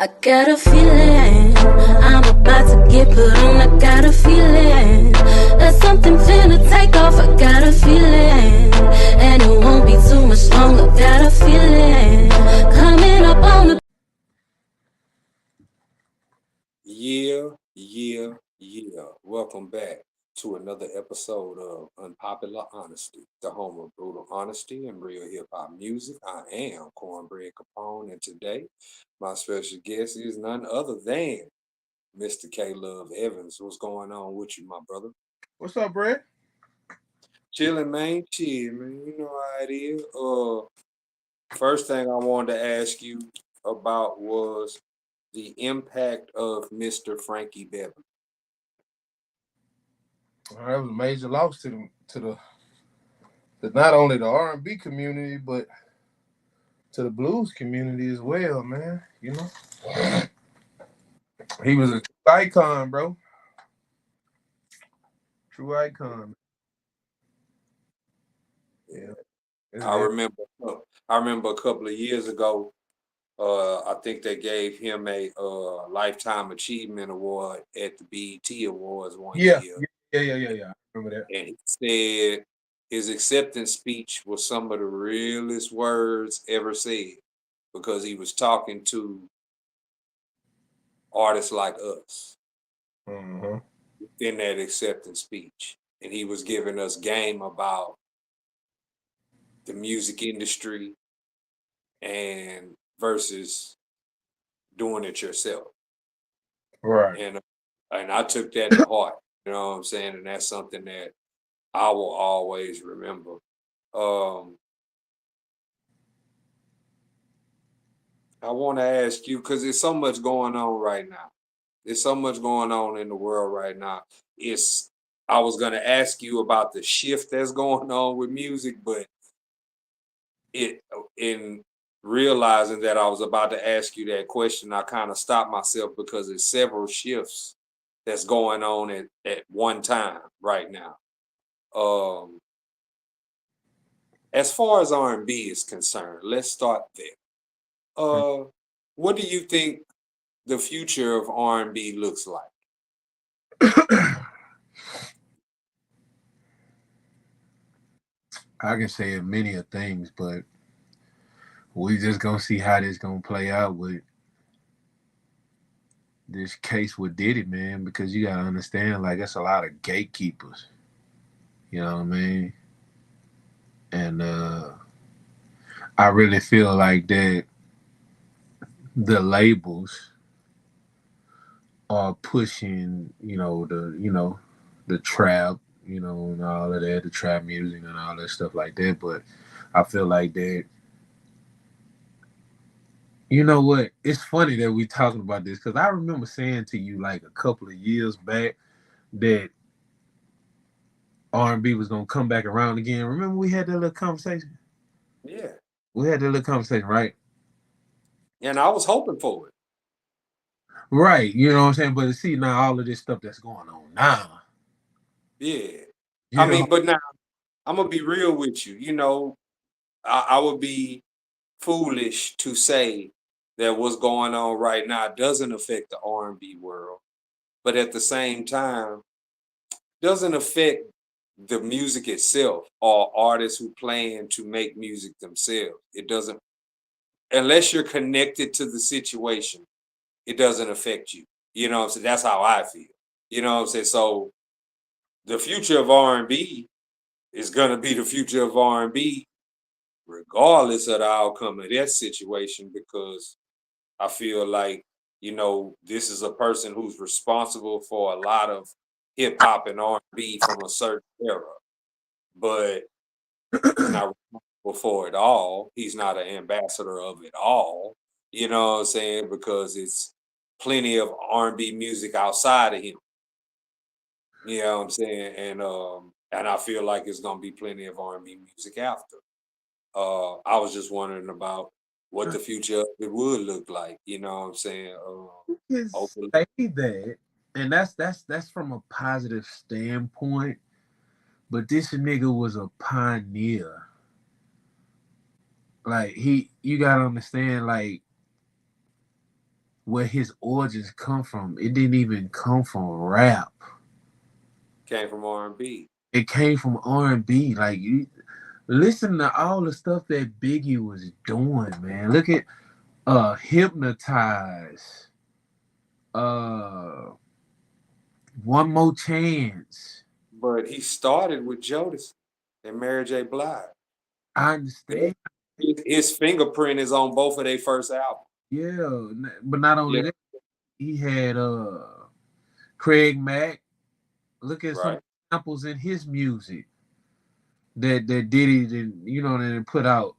I got a feeling I'm about to get put on. I got a feeling that something finna take off. I got a feeling, and it won't be too much longer. Got a feeling coming up on the. Yeah. Welcome back to another episode of Unpopular Honesty, the home of brutal honesty and real hip hop music. I am Cornbread Capone, and today my special guest is none other than Mr. K Luv Evans. What's going on with you, my brother? What's up, Brad? Chilling, man. Chill, man. You know how it is. First thing I wanted to ask you about was the impact of Mr. Frankie Beverly. That was a major loss to not only the R&B community, but to the blues community as well, man. You know, he was a true icon, bro. True icon. Yeah. I remember I remember a couple of years ago, I think they gave him a lifetime achievement award at the BET Awards one Yeah. year. I remember that. And he said his acceptance speech was some of the realest words ever said because he was talking to artists like us Mm-hmm. in that acceptance speech. And he was giving us game about the music industry and versus doing it yourself. Right. And I took that to heart, you know what I'm saying? And that's something that I will always remember. I want to ask you because there's so much going on right now. There's so much going on in the world right now. I was gonna ask you about the shift that's going on with music, but in realizing that I was about to ask you that question, I kind of stopped myself because there's several shifts that's going on at one time right now. As far as R&B is concerned, let's start there. What do you think the future of R&B looks like? I can say many of things, but we just gonna see how this gonna play out with this case with Diddy, man, because you gotta understand, like, it's a lot of gatekeepers. You know what I mean? And I really feel like that the labels are pushing, the trap, and all of that, the trap music and all that stuff like that. But I feel like that, you know what? It's funny that we talking about this because I remember saying to you like a couple of years back that R&B was gonna come back around again. Remember we had that little conversation? Yeah. We had that little conversation, right? And I was hoping for it. Right, you know what I'm saying? But see now all of this stuff that's going on now. Yeah. You know, But now I'm gonna be real with you. You know, I would be foolish to say that what's going on right now doesn't affect the R&B world, but at the same time doesn't affect the music itself or artists who plan to make music themselves. It doesn't, unless you're connected to the situation, it doesn't affect you. You know what I'm saying? That's how I feel. You know what I'm saying? So the future of R&B is gonna be the future of R&B regardless of the outcome of that situation, because I feel like, this is a person who's responsible for a lot of hip hop and R&B from a certain era, but he's not responsible for it all. He's not an ambassador of it all. You know what I'm saying? Because it's plenty of R&B music outside of him. You know what I'm saying? And I feel like it's gonna be plenty of R&B music after. I was just wondering about what the future of it would look like. You know what I'm saying? Hopefully. say that, and that's from a positive standpoint. But this nigga was a pioneer. Like you gotta understand, like where his origins come from. It didn't even come from rap. Came from R&B. It came from R&B. Like you listen to all the stuff that Biggie was doing, man. Look at Hypnotize. Uh One More Chance. But he started with Jodeci and Mary J. Blige. I understand. His fingerprint is on both of their first albums. Yeah, but not only that, he had Craig Mack. Look at some Right. samples in his music that Diddy didn't, that put out.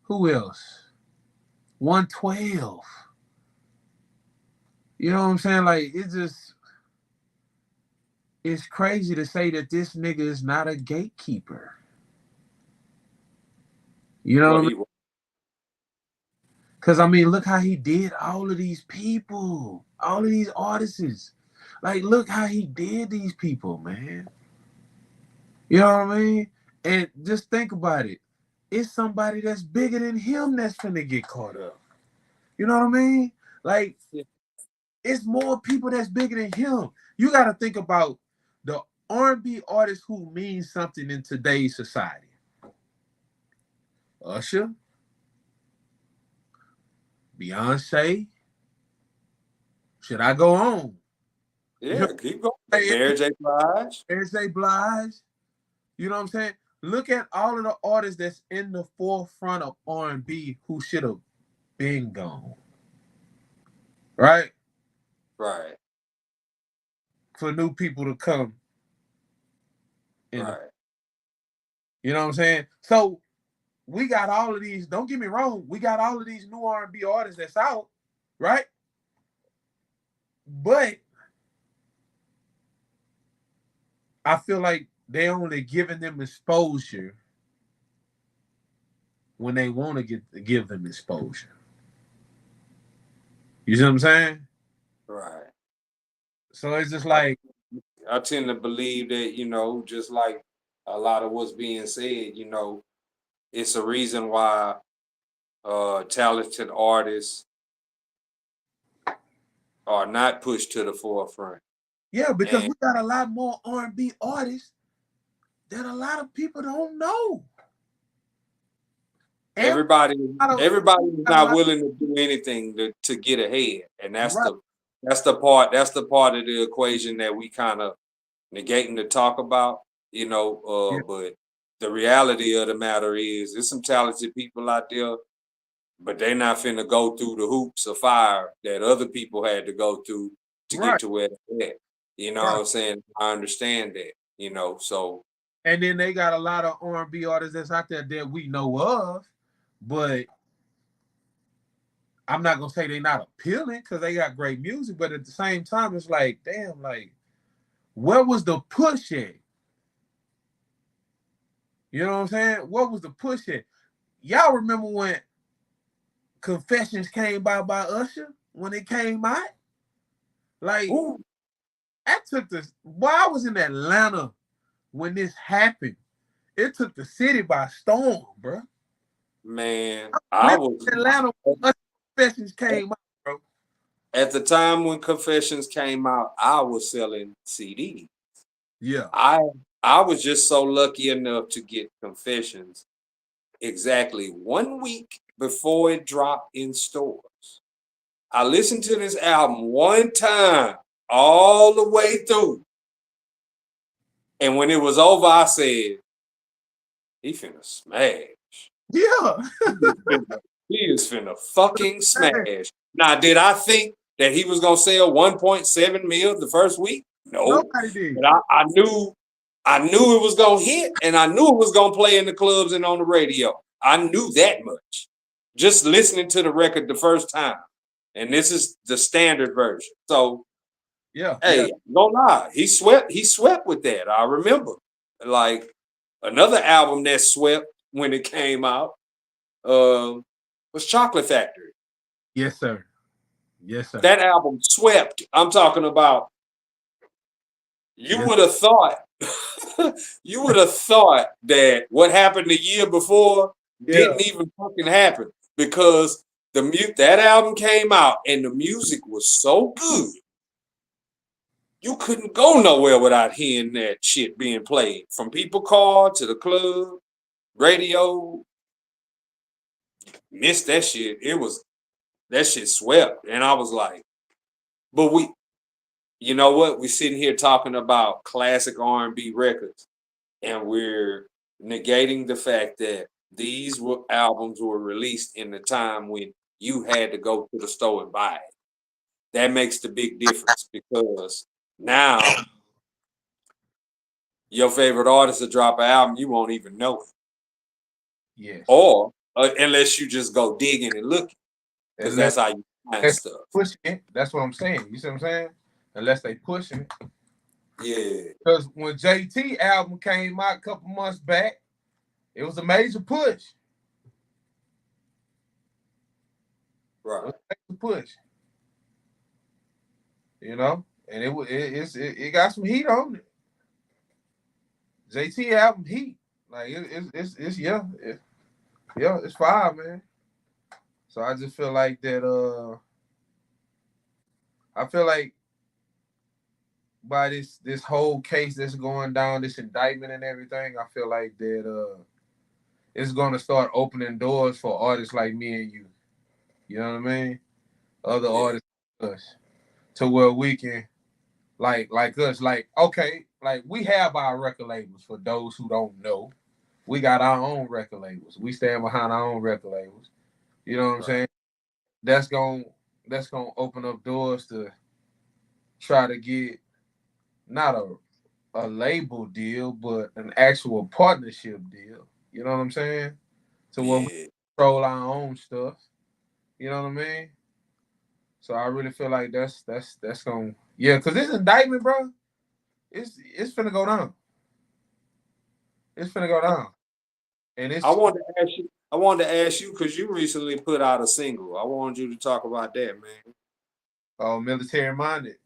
Who else? 112. You know what I'm saying? Like it's crazy to say that this nigga is not a gatekeeper. You know what I mean? Because, I mean, look how he did all of these people, all of these artists. Like, look how he did these people, man. You know what I mean? And just think about it. It's somebody that's bigger than him that's finna get caught up. You know what I mean? Like, it's more people that's bigger than him. You got to think about the R&B artists who mean something in today's society. Usher, Beyonce. Should I go on? Yeah, keep going. Mary J. Blige. Mary J. Blige. You know what I'm saying? Look at all of the artists that's in the forefront of R&B who should have been gone. Right? Right. For new people to come. Right. You know what I'm saying? So we got all of these, don't get me wrong, we got all of these new R&B artists that's out, right? But I feel like they only giving them exposure when they want to give them exposure. You see what I'm saying? Right. So it's just like I tend to believe that, just like a lot of what's being said, it's a reason why talented artists are not pushed to the forefront. Yeah, because we got a lot more R&B artists that a lot of people don't know. Everybody is not willing to do anything to get ahead, and that's the part of the equation that we kind of negating to talk about, But the reality of the matter is, there's some talented people out there, but they're not finna go through the hoops of fire that other people had to go through to get to where they're at. You know what I'm saying? I understand that, so. And then they got a lot of R&B artists that's out there that we know of, but I'm not gonna say they're not appealing because they got great music, but at the same time, it's like, damn, like, where was the push at? You know what I'm saying? What was the push at? Y'all remember when Confessions came by Usher when it came out? Like, that took this. While I was in Atlanta when this happened, it took the city by storm, bro. Man, I was in Atlanta when Confessions came out, bro. At the time when Confessions came out, I was selling CDs. Yeah. I was just so lucky enough to get Confessions exactly 1 week before it dropped in stores. I listened to this album one time, all the way through. And when it was over, I said, he finna smash. Yeah. He is finna fucking smash. Now, did I think that he was gonna sell 1.7 mil the first week? No. Nobody did. But I knew it was gonna hit, and I knew it was gonna play in the clubs and on the radio. I knew that much. Just listening to the record the first time. And this is the standard version. So don't lie. He swept with that. I remember. Like another album that swept when it came out was Chocolate Factory. Yes, sir. Yes, sir. That album swept. I'm talking about you would have thought that what happened the year before didn't even fucking happen, because that album came out and the music was so good. You couldn't go nowhere without hearing that shit being played. From people car to the club, radio. Missed that shit. That shit swept. And I was like, but you know what? We're sitting here talking about classic R&B records, and we're negating the fact that these albums were released in the time when you had to go to the store and buy it. That makes the big difference because now your favorite artist will drop an album, you won't even know it. Yes. Or unless you just go digging and looking, because that's how you find stuff. Pushing it. That's what I'm saying. You see what I'm saying? Unless they pushing it. Yeah. Because when JT album came out a couple months back, it was a major push. Right. It was a major push. You know, and it got some heat on it. JT album heat, like it's it's fire, man. So I just feel like that. I feel like by this whole case that's going down, this indictment and everything, I feel like that it's gonna start opening doors for artists like me and you. You know what I mean? Other artists like us, to where we can like us, like okay, like we have our record labels. For those who don't know, we got our own record labels. We stand behind our own record labels. You know what I'm saying? That's gonna open up doors to try to get not a label deal, but an actual partnership deal. You know what I'm saying? So where we control our own stuff. You know what I mean? So I really feel like that's gonna because this indictment, bro, it's finna go down. It's finna go down. And it's I wanted to ask you because you recently put out a single. I wanted you to talk about that, man. Military Minded.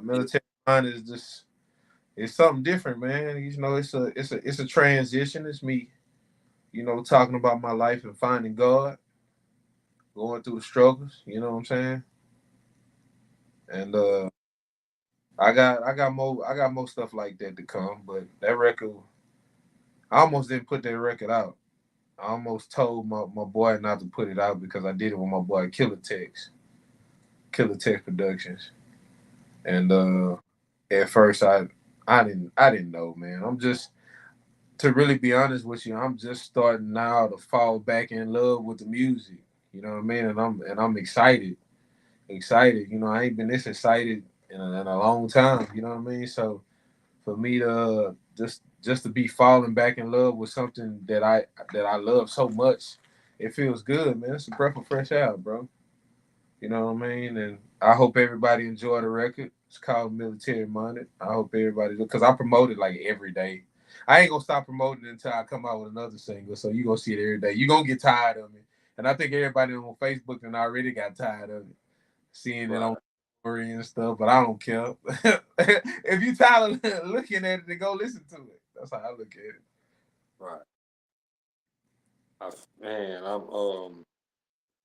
Military Minded is just it's something different, man. You know, it's a transition. It's me, you know, talking about my life and finding God, going through the struggles, you know what I'm saying? And I got more stuff like that to come, but that record I almost didn't put that record out. I almost told my boy not to put it out because I did it with my boy Killer Tex Productions. And at first I didn't know, man. I'm just to really be honest with you, I'm just starting now to fall back in love with the music. You know what I mean? And I'm excited. Excited. You know, I ain't been this excited in a long time. You know what I mean? So for me to just to be falling back in love with something that I love so much, it feels good, man. It's a breath of fresh air, bro. You know what I mean? And I hope everybody enjoy the record. It's called Military Minded. I hope everybody do because I promote it like every day. I ain't gonna stop promoting it until I come out with another single. So you gonna see it every day. You gonna get tired of it. And I think everybody on Facebook and already got tired of it. Seeing it on story and stuff, but I don't care. If you tired of looking at it, then go listen to it. That's how I look at it. Right.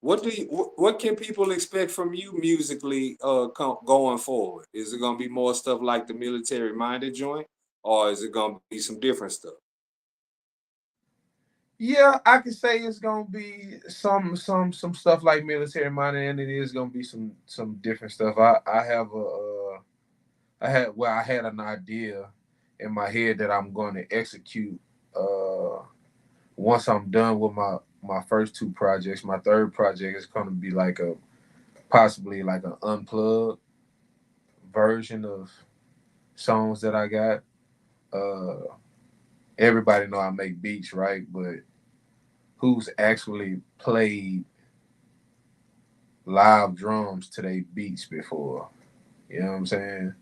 What can people expect from you musically going forward? Is it gonna be more stuff like the Military Minded joint, or is it gonna be some different stuff? Yeah, I can say it's gonna be some stuff like Military Minded, and it is gonna be some different stuff. I have I had an idea in my head that I'm going to execute once I'm done with my first two projects. My third project is going to be like possibly like an unplugged version of songs that I got. Everybody know I make beats, right? But who's actually played live drums to their beats before? You know what I'm saying?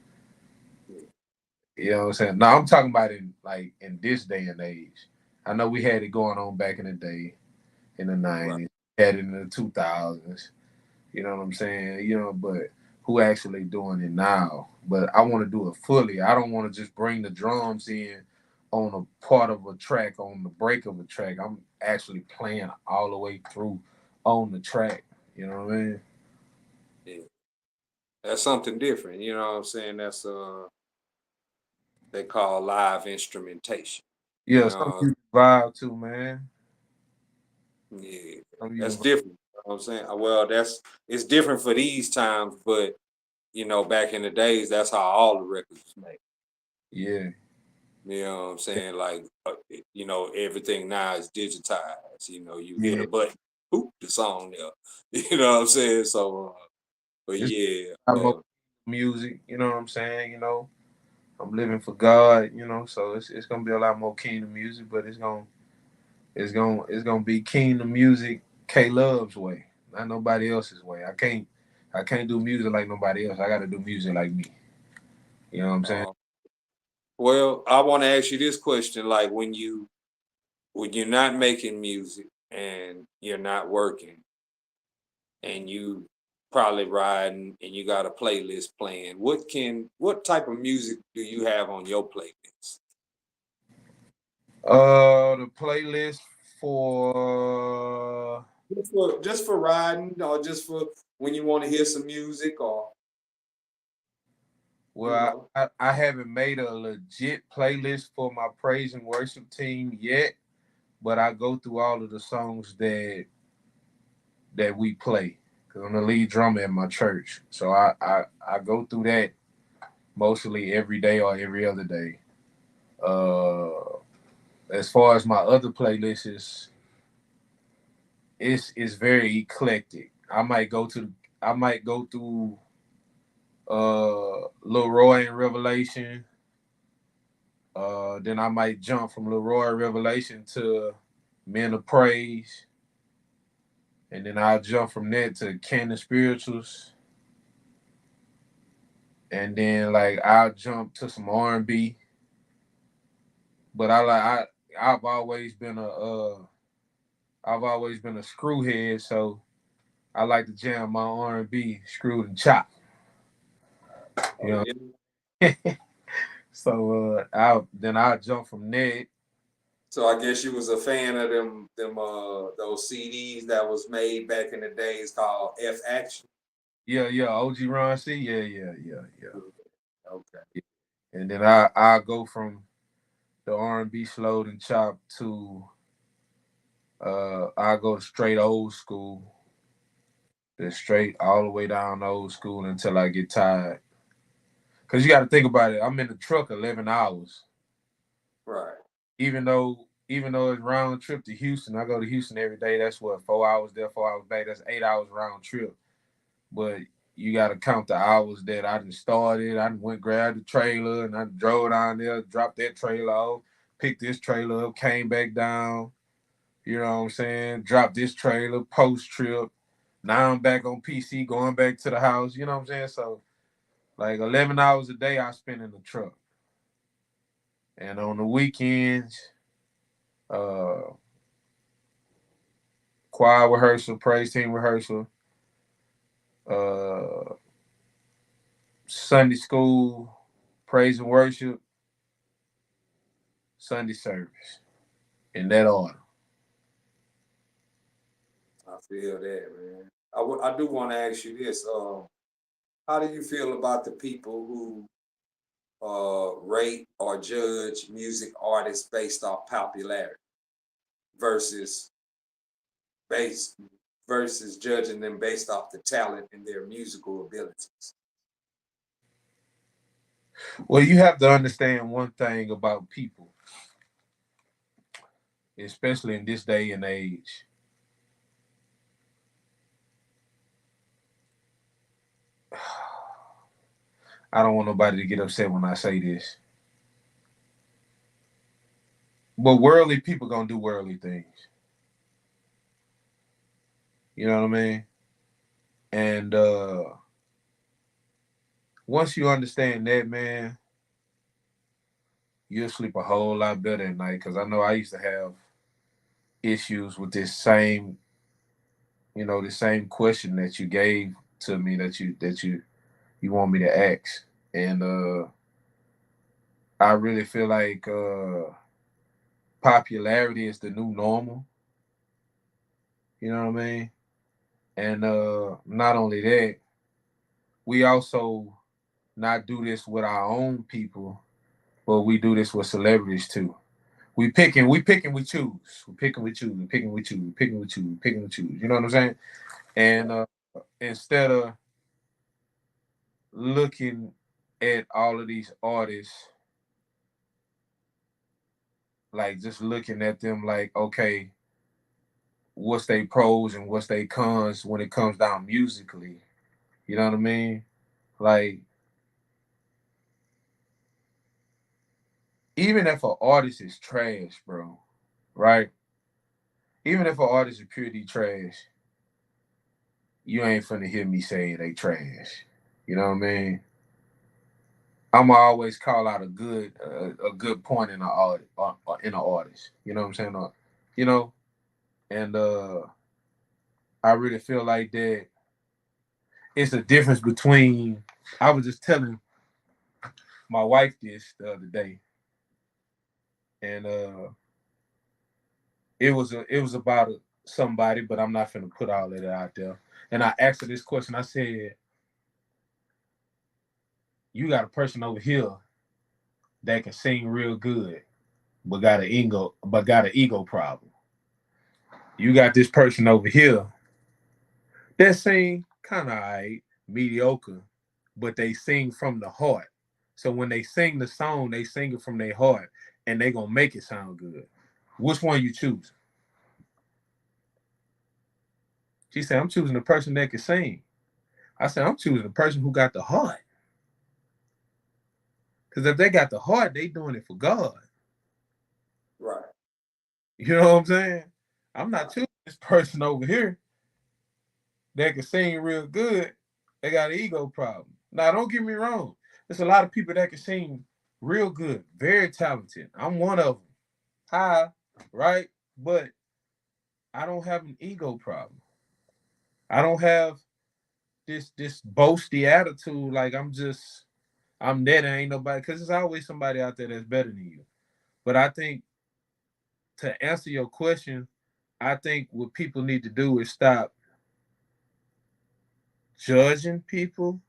You know what I'm saying? No, I'm talking about in this day and age. I know we had it going on back in the day, in the 90s, had it in the 2000s. You know what I'm saying? You know, but who actually doing it now? But I want to do it fully. I don't want to just bring the drums in on a part of a track, on the break of a track. I'm actually playing all the way through on the track. You know what I mean? Yeah. That's something different. You know what I'm saying? That's they call live instrumentation. You Yeah, some know, music vibe too, man. yeah, Some that's music, different. You know what I'm saying? Well, it's different for these times, but back in the days, that's how all the records was made. yeah, You know what I'm saying? Like, everything now is digitized. You hit yeah. a button, boop, the song there. You know what I'm saying? So, but It's yeah, a lot more music. You know what I'm saying? I'm living for God. So it's gonna be a lot more kingdom music, but it's gonna be kingdom music K Luv's way, not nobody else's way. I can't do music like nobody else. I got to do music like me. You know what I'm saying? uh, well, I want to ask you this question: like, when you're not making music and you're not working, and you probably riding and you got a playlist playing, what type of music do you have on your playlist? The playlist for Just for riding, or just for when you want to hear some music, or you well, know. I haven't made a legit playlist for my praise and worship team yet, but I go through all of the songs that we play because I'm the lead drummer at my church. So I go through that mostly every day or every other day. As far as my other playlists it's very eclectic. I might go through Lil Roy and Revelation. Then I might jump from Lil Roy Revelation to Men of Praise. And then I'll jump from that to Canon Spirituals. And then like I'll jump to some R&B. But I've always been a screwhead, so I like to jam my R&B screwed and chopped. You Oh know. yeah. So I'll jump from that. So I guess you was a fan of them those CDs that was made back in the days called F Action. Yeah, OG Ron C. Yeah. Okay. And then I go from the R&B slowed and chopped to I go straight old school, just straight all the way down old school until I get tired. Cause you got to think about it. I'm in the truck 11 hours. Right. Even though it's round trip to Houston, I go to Houston every day. That's what 4 hours there, 4 hours back. That's 8 hours round trip. But you got to count the hours that I done started. I done went grabbed the trailer and I drove down there, dropped that trailer off, picked this trailer up, came back down. You know what I'm saying? Dropped this trailer post trip. Now I'm back on PC, going back to the house. You know what I'm saying? So like 11 hours a day I spend in the truck. And on the weekends, uh, choir rehearsal, praise team rehearsal, uh, Sunday school, praise and worship, Sunday service, in that order. I feel that, man. I do want to ask you this. How do you feel about the people who rate or judge music artists based off popularity versus base versus judging them based off the talent and their musical abilities? Well, you have to understand one thing about people, especially in this day and age. I don't want nobody to get upset when I say this, but worldly people gonna do worldly things. You know what I mean? And once you understand that, man, you'll sleep a whole lot better at night. Cause I know I used to have issues with the same question that you gave to me that you want me to ask. And I really feel like popularity is the new normal. You know what I mean? And not only that, we also not do this with our own people, but we do this with celebrities too. We choose. We pick and we choose. We pick and we choose. We pick and we choose. We pick and we choose. You know what I'm saying? And instead of looking at all of these artists, like just looking at them like, okay, what's they pros and what's they cons when it comes down musically. You know what I mean? Like, even if an artist is trash, bro, right? Even if an artist is purely trash, you ain't finna hear me say they trash. You know what I mean? I'ma always call out a good point in an artist, in an artist. You know what I'm saying? You know, and I really feel like that it's a difference between. I was just telling my wife this the other day, and it was about somebody, but I'm not finna put all of that out there. And I asked her this question. I said, "You got a person over here that can sing real good, but got an ego problem. You got this person over here that sing kind of alright, mediocre, but they sing from the heart. So when they sing the song, they sing it from their heart, and they gonna make it sound good. Which one you choose?" She said, "I'm choosing the person that can sing." I said, "I'm choosing the person who got the heart. Because if they got the heart, they doing it for God." Right. You know what I'm saying? I'm not choosing this person over here that can sing real good. They got an ego problem. Now, don't get me wrong. There's a lot of people that can sing real good, very talented. I'm one of them. Hi, right? But I don't have an ego problem. I don't have this boasty attitude like I'm that and ain't nobody, because there's always somebody out there that's better than you. But I think, to answer your question, I think what people need to do is stop judging people,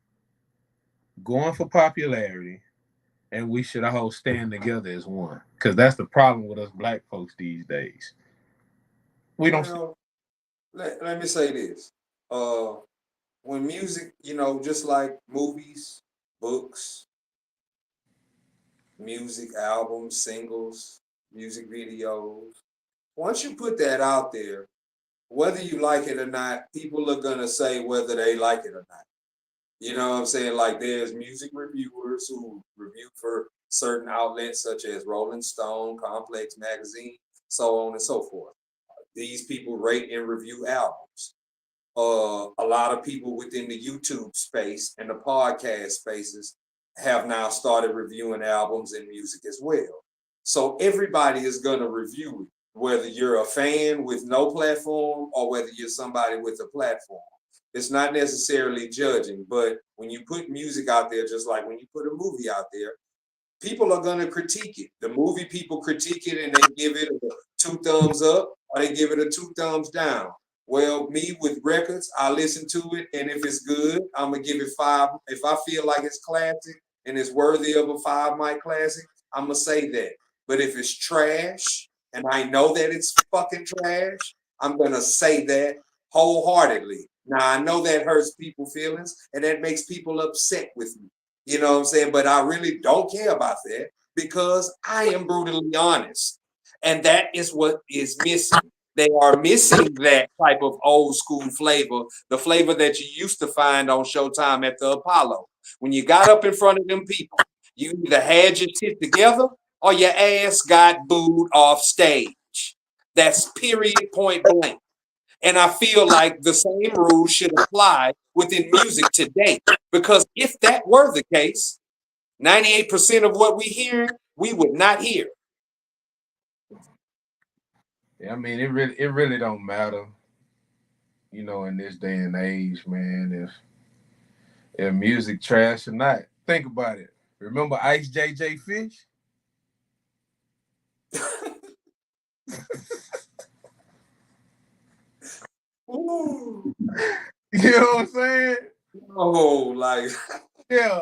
going for popularity, and we should all stand together as one. Because that's the problem with us black folks these days. We don't. Well, let me say this. Uh, when music, just like movies, books, music, albums, singles, music videos, once you put that out there, whether you like it or not, people are gonna say whether they like it or not. You know what I'm saying? Like there's music reviewers who review for certain outlets such as Rolling Stone, Complex Magazine, so on and so forth. These people rate and review albums. A lot of people within the YouTube space and the podcast spaces have now started reviewing albums and music as well. So everybody is going to review it, whether you're a fan with no platform or whether you're somebody with a platform. It's not necessarily judging, but when you put music out there, just like when you put a movie out there, people are going to critique it. The movie people critique it and they give it a two thumbs up or they give it a two thumbs down. Well, me with records, I listen to it, and if it's good, I'm gonna give it five. If I feel like it's classic and it's worthy of a 5 mic classic, I'm gonna say that. But if it's trash and I know that it's fucking trash, I'm gonna say that wholeheartedly. Now I know that hurts people's feelings and that makes people upset with me. You know what I'm saying? But I really don't care about that because I am brutally honest. And that is what is missing. They are missing that type of old school flavor, the flavor that you used to find on Showtime at the Apollo. When you got up in front of them people, you either had your shit together or your ass got booed off stage. That's period, point blank. And I feel like the same rules should apply within music today. Because if that were the case, 98% of what we hear, we would not hear. Yeah, I mean, it really don't matter, in this day and age, man. If music trash or not, think about it. Remember Ice JJ Fish? Ooh. You know what I'm saying? Oh, like, Yeah.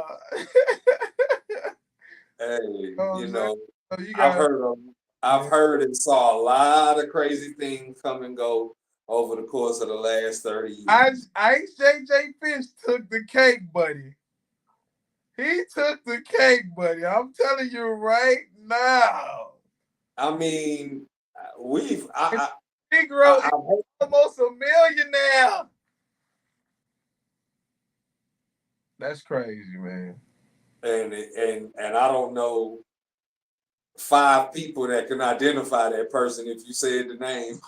hey, You know what you I'm saying? know, So you I've got, heard of, I've yeah. heard and saw a lot of crazy things come and go over the course of the last 30 years. Ice JJ Fish took the cake, buddy. He took the cake, buddy. I'm telling you right now. I mean, we've And I Negro is I've heard, almost a millionaire. That's crazy, man. and I don't know 5 people that can identify that person if you said the name.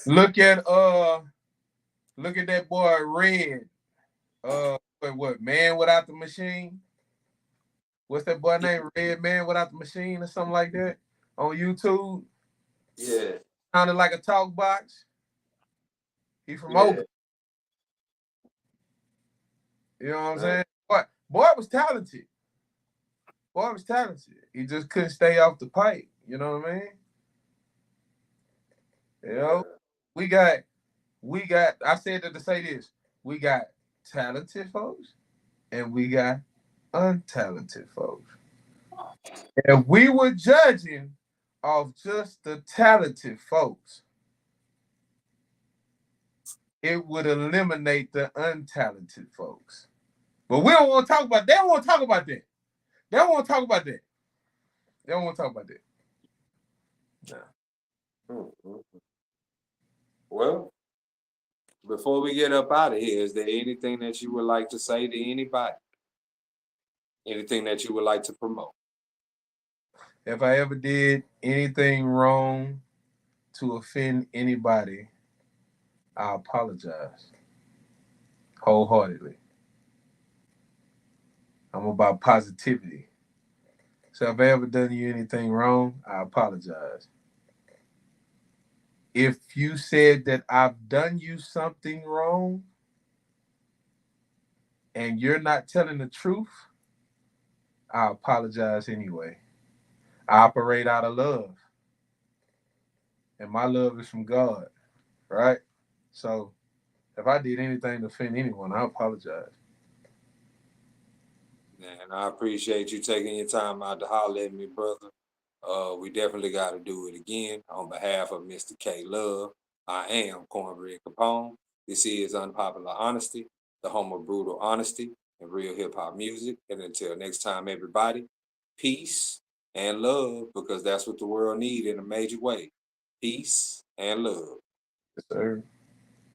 Look at that boy Red. What Man Without the Machine? What's that boy name? Red Man Without the Machine or something like that on YouTube. Yeah, Sounded like a talk box. He from yeah. Oakland. You know what I'm Uh, saying? Boy was talented. Boy was talented. He just couldn't stay off the pipe. You know what I mean? You know, yeah. we got. I said that to say this. We got talented folks and we got untalented folks. If we were judging off just the talented folks, it would eliminate the untalented folks. But we don't want to talk about. They don't want to talk about that. They don't want to talk about that. They don't want to talk about that. Mm, mm. Well, before we get up out of here, is there anything that you would like to say to anybody? Anything that you would like to promote? If I ever did anything wrong to offend anybody, I apologize wholeheartedly. I'm about positivity. So if I ever done you anything wrong, I apologize. If you said that I've done you something wrong and you're not telling the truth, I apologize anyway. I operate out of love, and my love is from God, right? So if I did anything to offend anyone, I apologize. And I appreciate you taking your time out to holler at me, brother. We definitely got to do it again. On behalf of Mr. K Luv, I am Cornbread Capone. This is Unpopular Honesty, the home of brutal honesty and real hip hop music. And until next time, everybody, peace and love, because that's what the world needs in a major way. Peace and love. Yes, sir.